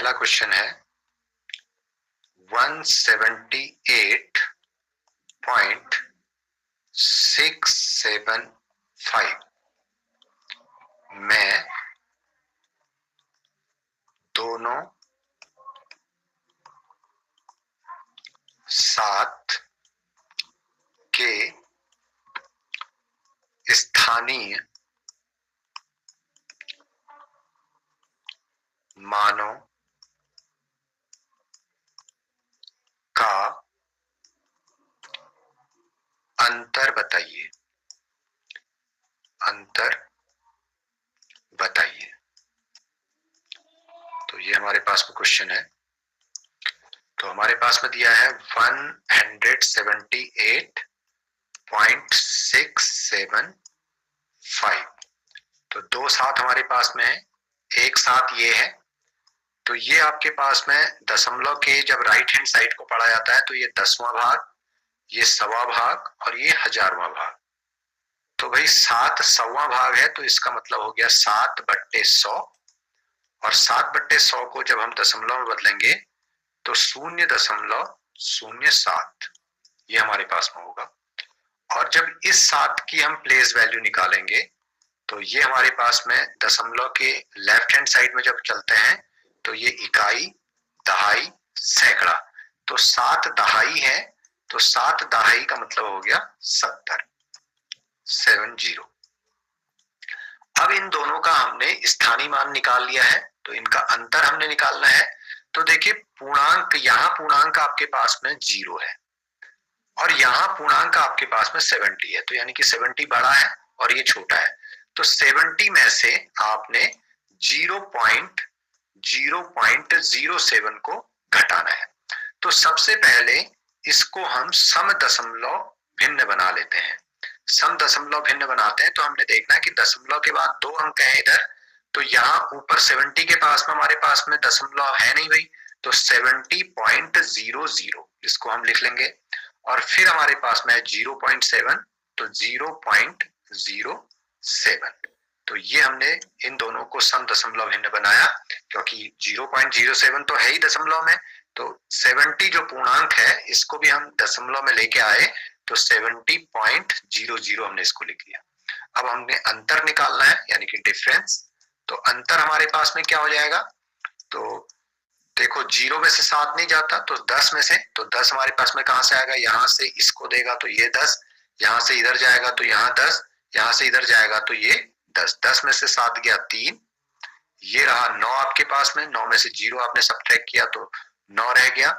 पहला क्वेश्चन है 178.675 में दोनों 7 के स्थानीय मानों का अंतर बताइए। अंतर बताइए। तो ये हमारे पास में क्वेश्चन है। तो हमारे पास में दिया है 178.675। तो दो साथ हमारे पास में है, एक साथ ये है। तो ये आपके पास में दशमलव के जब राइट हैंड साइड को पढ़ा जाता है तो ये 10वां भाग, ये 100वां भाग और ये 1000वां भाग। तो भाई 7 100वां भाग है तो इसका मतलब हो गया 7/100 और 7/100 को जब हम दशमलव में बदलेंगे तो 0.07 ये हमारे पास में होगा। और जब इस 7 की हम प्लेस वैल्यू निकालेंगे तो ये हमारे पास में दशमलव के लेफ्ट हैंड साइड में जब चलते हैं तो ये इकाई, दहाई, सैकड़ा। तो 7 दहाई है तो 7 दहाई का मतलब हो गया 70। अब इन दोनों का हमने स्थानीय मान निकाल लिया है तो इनका अंतर हमने निकालना है। तो देखिए पूर्णांक, यहाँ पूर्णांक आपके पास में 0 है और यहाँ पूर्णांक आपके पास में 70 है। तो यानी कि 70 बड़ा है और ये छोटा है। तो 70 में से आपने 0.07 को घटाना है। तो सबसे पहले इसको हम सम दशमलव भिन्न बना लेते हैं। सम दशमलव भिन्न बनाते हैं तो हमने देखना है कि दशमलव के बाद 2 अंक है इधर, तो यहाँ ऊपर 70 के पास में हमारे पास में दशमलव है नहीं भाई, तो 70.00 इसको हम लिख लेंगे। और फिर हमारे पास में है 0.7 तो 0.07। तो ये हमने इन दोनों को सम दशमलव भिन्न बनाया क्योंकि 0.07 तो है ही दशमलव में। तो 70 जो पूर्णांक है इसको भी हम दशमलव में लेके आए तो 70.00 हमने इसको लिख लिया। अब हमने अंतर निकालना है यानी कि डिफरेंस। तो अंतर हमारे पास में क्या हो जाएगा, तो देखो 0 में से 7 नहीं जाता तो 10 में से, तो 10 हमारे पास में कहां से आएगा, यहाँ से इसको देगा तो ये 10, यहाँ से इधर जाएगा तो यहाँ 10, यहाँ से इधर जाएगा तो ये 10। 10 में से 7 गया 3, ये रहा 9 आपके पास में। 9 में से 0 आपने सब्ट्रैक्ट किया तो 9 रह गया,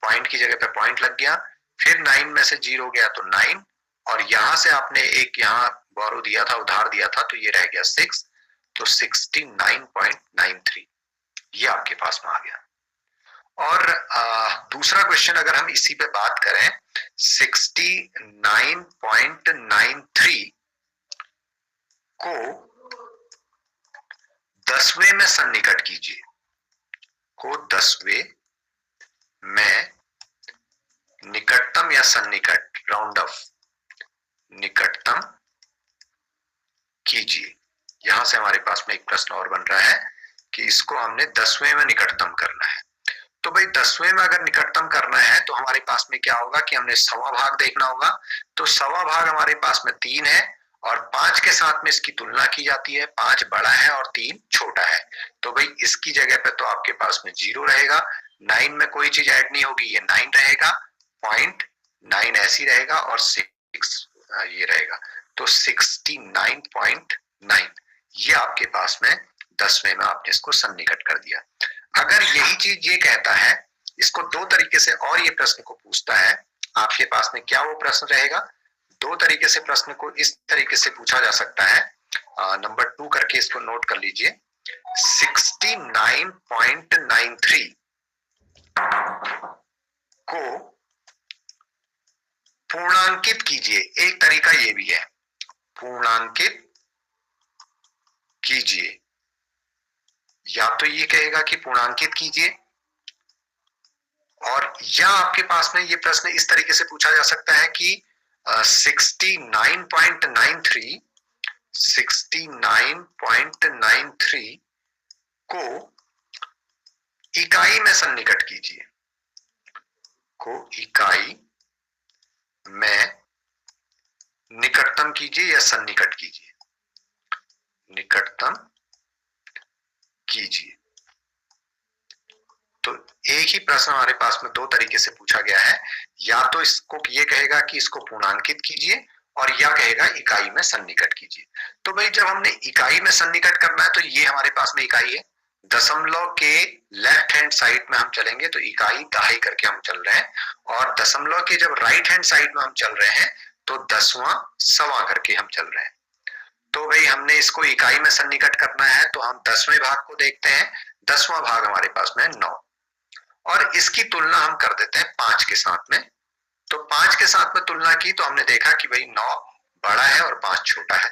पॉइंट की जगह पे पॉइंट लग गया। फिर 9 में से 0 गया तो 9 और यहाँ से आपने एक यहाँ बोरो दिया था, उधार दिया था, तो ये रह गया 6। तो 69.93 ये आपके पास में आ गया। और दूसरा क्वेश्चन अगर हम इसी पे बात करें 69.93 को 10वें में सन्निकट कीजिए। को 10वें में निकटतम या सन्निकट राउंड ऑफ निकटतम कीजिए। यहां से हमारे पास में एक प्रश्न और बन रहा है कि इसको हमने 10वें में निकटतम करना है। तो भाई 10वें में अगर निकटतम करना है तो हमारे पास में क्या होगा कि हमने 100वां भाग देखना होगा। तो 100वां भाग हमारे पास में 3 है और 5 के साथ में इसकी तुलना की जाती है। 5 बड़ा है और 3 छोटा है। तो भाई इसकी जगह पे तो आपके पास में 0 रहेगा, 9 में कोई चीज ऐड नहीं होगी, ये 9 रहेगा, 0.9 ऐसी रहेगा और 6 ये रहेगा। तो 69.9 ये आपके पास में 10वें में आपने इसको सन्निकट कर दिया। अगर यही चीज ये कहता है, इसको दो तरीके से और ये प्रश्न को पूछता है आपके पास में, क्या वो प्रश्न रहेगा, दो तरीके से प्रश्न को इस तरीके से पूछा जा सकता है। नंबर 2 करके इसको नोट कर लीजिए। 69.93 को पूर्णांकित कीजिए। एक तरीका ये भी है, पूर्णांकित कीजिए। या तो ये कहेगा कि पूर्णांकित कीजिए, और या आपके पास में ये प्रश्न इस तरीके से पूछा जा सकता है कि 69.93 को इकाई में सन्निकट कीजिए, को इकाई में निकटतम कीजिए या सन्निकट कीजिए, निकटतम कीजिए। तो एक ही प्रश्न हमारे पास में दो तरीके से पूछा गया है, या तो इसको ये कहेगा कि इसको पूर्णांकित कीजिए और या कहेगा इकाई में सन्निकट कीजिए। तो भाई जब हमने इकाई में सन्निकट करना है तो ये हमारे पास में इकाई है, दशमलव के लेफ्ट हैंड साइड में हम चलेंगे तो इकाई दहाई करके हम चल रहे हैं, और दशमलव के जब राइट हैंड साइड में हम चल रहे हैं तो दसवां सवा करके हम चल रहे हैं। तो भाई हमने इसको इकाई में सन्निकट करना है तो हम 10वें भाग को देखते हैं। 10वां भाग हमारे पास में 9, और इसकी तुलना हम कर देते हैं 5 के साथ में। तो 5 के साथ में तुलना की तो हमने देखा कि भाई 9 बड़ा है और 5 छोटा है।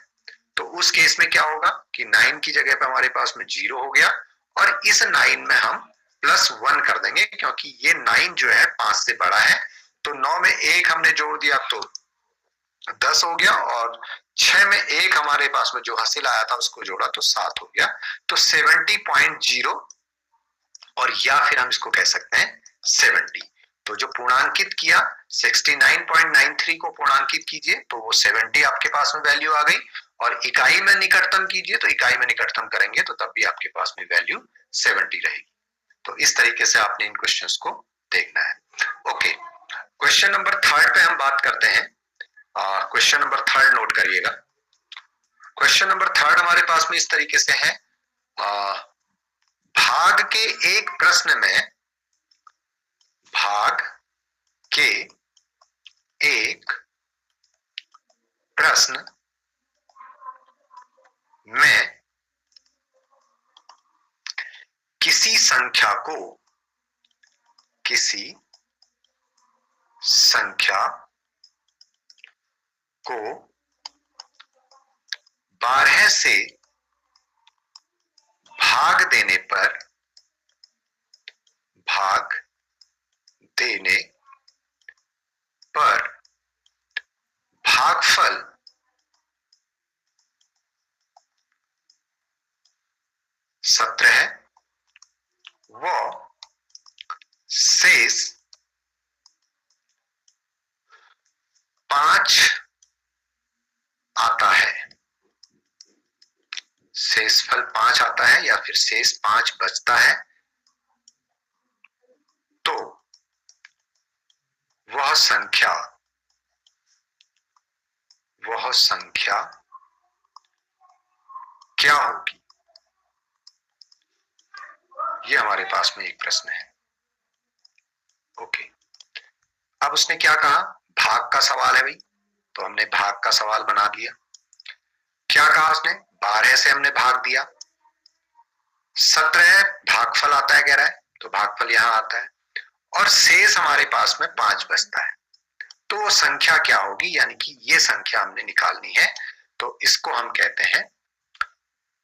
तो उस केस में क्या होगा कि 9 की जगह पे हमारे पास में 0 हो गया, और इस 9 में हम +1 कर देंगे क्योंकि ये 9 जो है 5 से बड़ा है। तो 9 में 1 हमने जोड़ दिया तो 10 हो गया, और 6 में 1 हमारे पास में जो हासिल आया था उसको जोड़ा तो 7 हो गया। तो 70.0, और या फिर हम इसको कह सकते हैं 70। तो जो पूर्णांकित किया 69.93 को पूर्णांकित कीजिए तो वो 70 आपके पास में वैल्यू आ गई, और इकाई में निकटतम कीजिए तो इकाई में निकटतम करेंगे तो तब भी आपके पास में वैल्यू 70 रहेगी। तो इस तरीके से आपने इन क्वेश्चंस को देखना है। ओके, क्वेश्चन नंबर 3 पे हम बात करते हैं। क्वेश्चन नंबर 3 नोट करिएगा। क्वेश्चन नंबर 3 हमारे पास में इस तरीके से है, भाग के एक प्रश्न में, भाग के एक प्रश्न में किसी संख्या को 12 से भाग देने पर भागफल 17 व शेष 5 आता है, शेषफल 5 आता है या फिर शेष 5 बचता है, तो वह संख्या क्या होगी? ये हमारे पास में एक प्रश्न है। ओके, अब उसने क्या कहा, भाग का सवाल है भाई, तो हमने भाग का सवाल बना दिया। क्या कहा उसने, 12 से हमने भाग दिया, 17 भागफल आता है कह रहा है, तो भागफल यहां आता है, और शेष हमारे पास में 5 बचता है। तो वो संख्या क्या होगी, यानी कि ये संख्या हमने निकालनी है। तो इसको हम कहते हैं,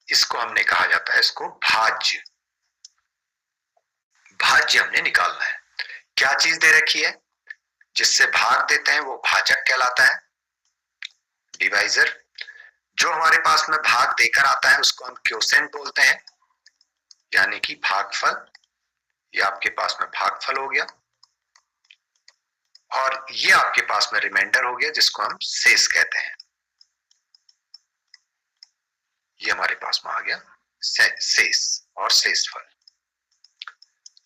इसको हमने कहा जाता है, इसको भाज्य हमने निकालना है। क्या चीज दे रखी है, जिससे भाग देते हैं वो भाजक कहलाता है, डिवाइजर। जो हमारे पास में भाग देकर आता है उसको हम क्वोशेंट बोलते हैं, यानी कि भागफल। ये आपके पास में भागफल हो गया, और ये आपके पास में रिमाइंडर हो गया जिसको हम शेष कहते हैं। ये हमारे पास में आ गया शेष और शेषफल।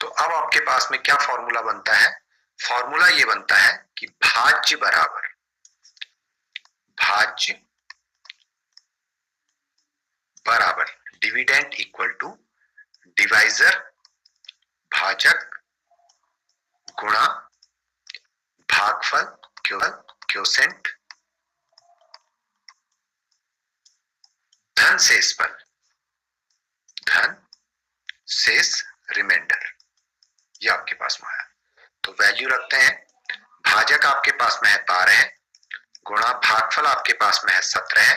तो अब आपके पास में क्या फॉर्मूला बनता है, फॉर्मूला ये बनता है कि भाज्य बराबर डिविडेंड इक्वल टू डिवाइजर भाजक गुणा भागफल क्वोशेंट धन शेषफल धन शेष रिमाइंडर। ये आपके पास में आया। तो वैल्यू रखते हैं, भाजक आपके पास में है 12 गुणा भागफल आपके पास में है 17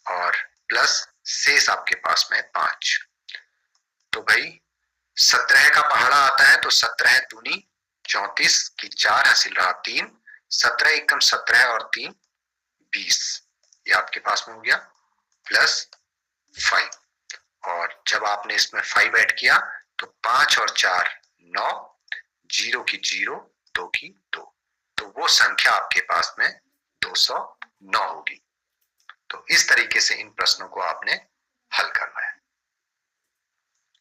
और प्लस शेष आपके पास में 5। तो भाई 17 का पहाड़ा आता है तो 17 दूनी 34 की 4 हासिल रहा 3, 17 एकम 17 और 3 20, ये आपके पास में हो गया प्लस 5। और जब आपने इसमें 5 ऐड किया तो तो 5 और 4 9, 0 की 0, 2 की 2, तो वो संख्या आपके पास में 209 होगी। तो इस तरीके से इन प्रश्नों को आपने हल करना है।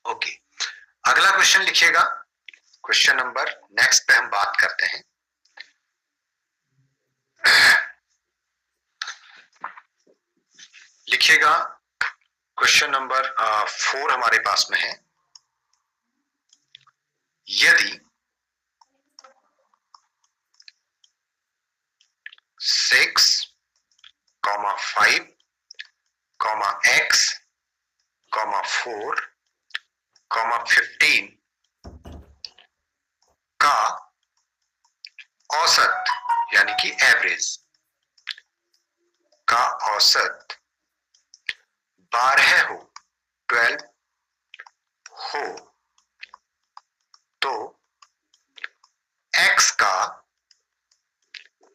ओके, अगला क्वेश्चन लिखिएगा। क्वेश्चन नंबर नेक्स्ट पे हम बात करते हैं। लिखिएगा क्वेश्चन नंबर 4 हमारे पास में है। यदि 6, 5, x, 4, 15 का औसत यानी कि एवरेज का औसत 12 हो, 12 हो, तो x का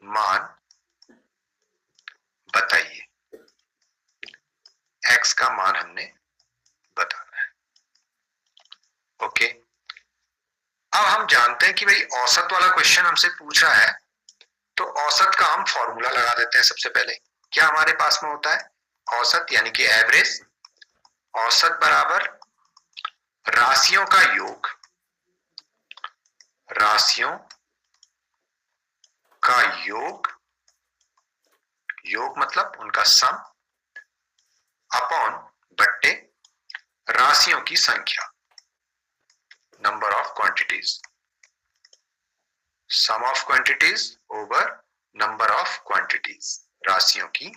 मान बताइए। x का मान हमने बताना है। ओके, अब हम जानते हैं कि भाई औसत वाला क्वेश्चन हमसे पूछ रहा है, तो औसत का हम फॉर्मूला लगा देते हैं। सबसे पहले क्या हमारे पास में होता है? औसत यानी कि एवरेज, औसत बराबर राशियों का योग, राशियों का योग, योग मतलब उनका सम, अपॉन बट्टे राशियों की संख्या, number of quantities, sum of quantities over number of quantities, राशियों की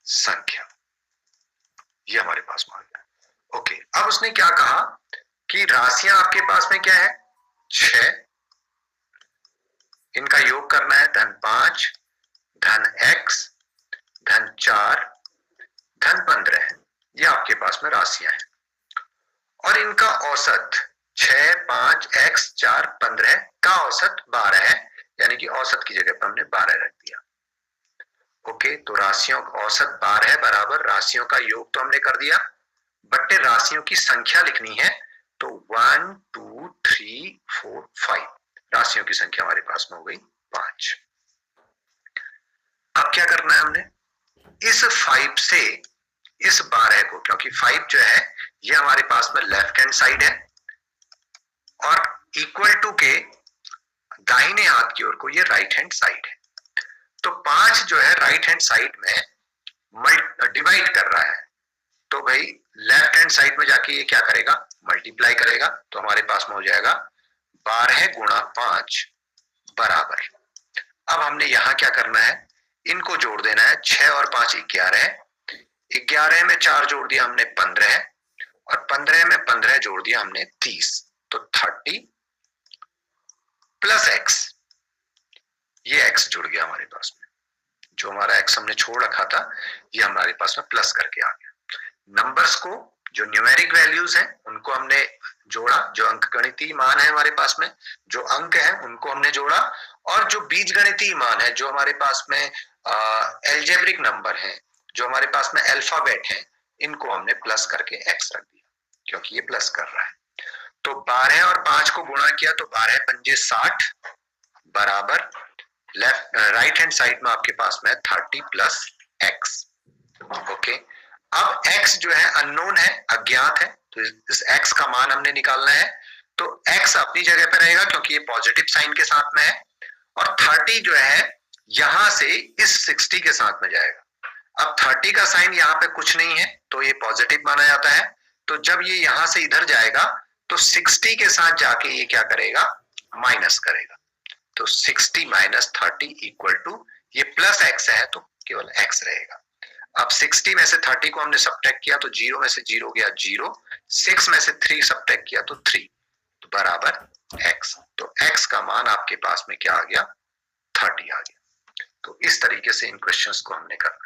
संख्या। ये हमारे पास मान है। ओके, अब उसने क्या कहा कि राशियां आपके पास में क्या है? 6, इनका योग करना है धन 5, धन x, धन 4, धन 15, ये आपके पास में राशियां हैं। और इनका औसत 6, 5, x, 4, 15 का औसत 12 है, यानी कि औसत की जगह पर हमने 12 रख दिया। ओके, तो राशियों का औसत 12 बराबर राशियों का योग तो हमने कर दिया, बट्टे राशियों की संख्या लिखनी है, तो 1, 2, 3, 4, 5 राशियों की संख्या हमारे पास में हो गई 5। अब क्या करना है हमने? इस 5 से इस 12 को, क्योंकि 5 जो है ये हमारे पास में लेफ्ट हैंड साइड है और इक्वल टू के दाहिने हाथ की ओर को ये राइट हैंड साइड है, तो 5 जो है राइट हैंड साइड में डिवाइड कर रहा है, तो भाई लेफ्ट हैंड साइड में जाके ये क्या करेगा? मल्टीप्लाई करेगा, तो हमारे पास में हो जाएगा 12 गुणा 5 बराबर। अब हमने यहां क्या करना है? इनको जोड़ देना है। 6 और 5 11, 11 में 4 जोड़ दिया हमने 15, और 15 में 15 जोड़ दिया हमने 30, तो 30 प्लस x, ये x जुड़ गया हमारे पास में। जो हमारा x हमने छोड़ रखा था ये हमारे पास में प्लस करके आ गया। नंबर्स को, जो न्यूमेरिक वैल्यूज हैं उनको हमने जोड़ा, जो अंकगणितीय मान है हमारे पास में, जो अंक है उनको हमने जोड़ा, और जो बीजगणितीय मान है, जो हमारे पास में एल्जेब्रिक नंबर है, जो हमारे पास में अल्फाबेट है, इनको हमने प्लस करके x रख दिया, क्योंकि ये प्लस कर रहा है। तो 12 और 5 को गुणा किया तो 12 पंजे 60 बराबर लेफ्ट राइट हैंड साइड में आपके पास में 30 प्लस x। ओके, अब x जो है अननोन है, अज्ञात है, तो इस x का मान हमने निकालना है। तो x अपनी जगह पे रहेगा क्योंकि ये पॉजिटिव साइन के साथ में है, और 30 जो है यहां से इस 60 के साथ में जाएगा। अब 30 का साइन यहाँ पे कुछ नहीं है तो ये पॉजिटिव माना जाता है, तो जब ये यहां से इधर जाएगा तो 60 के साथ जाके ये क्या करेगा? माइनस करेगा, तो 60 माइनस 30 इक्वल टू, ये प्लस x है तो केवल x रहेगा। अब 60 में से 30 को हमने सब्ट्रैक्ट किया तो 0 में से 0 गया 0, 6 में से 3 सब्ट्रैक्ट किया तो 3, तो बराबर x। तो x का मान आपके पास में क्या आ गया? 30 आ गया। तो इस तरीके से इन क्वेश्चंस को हमने करना है।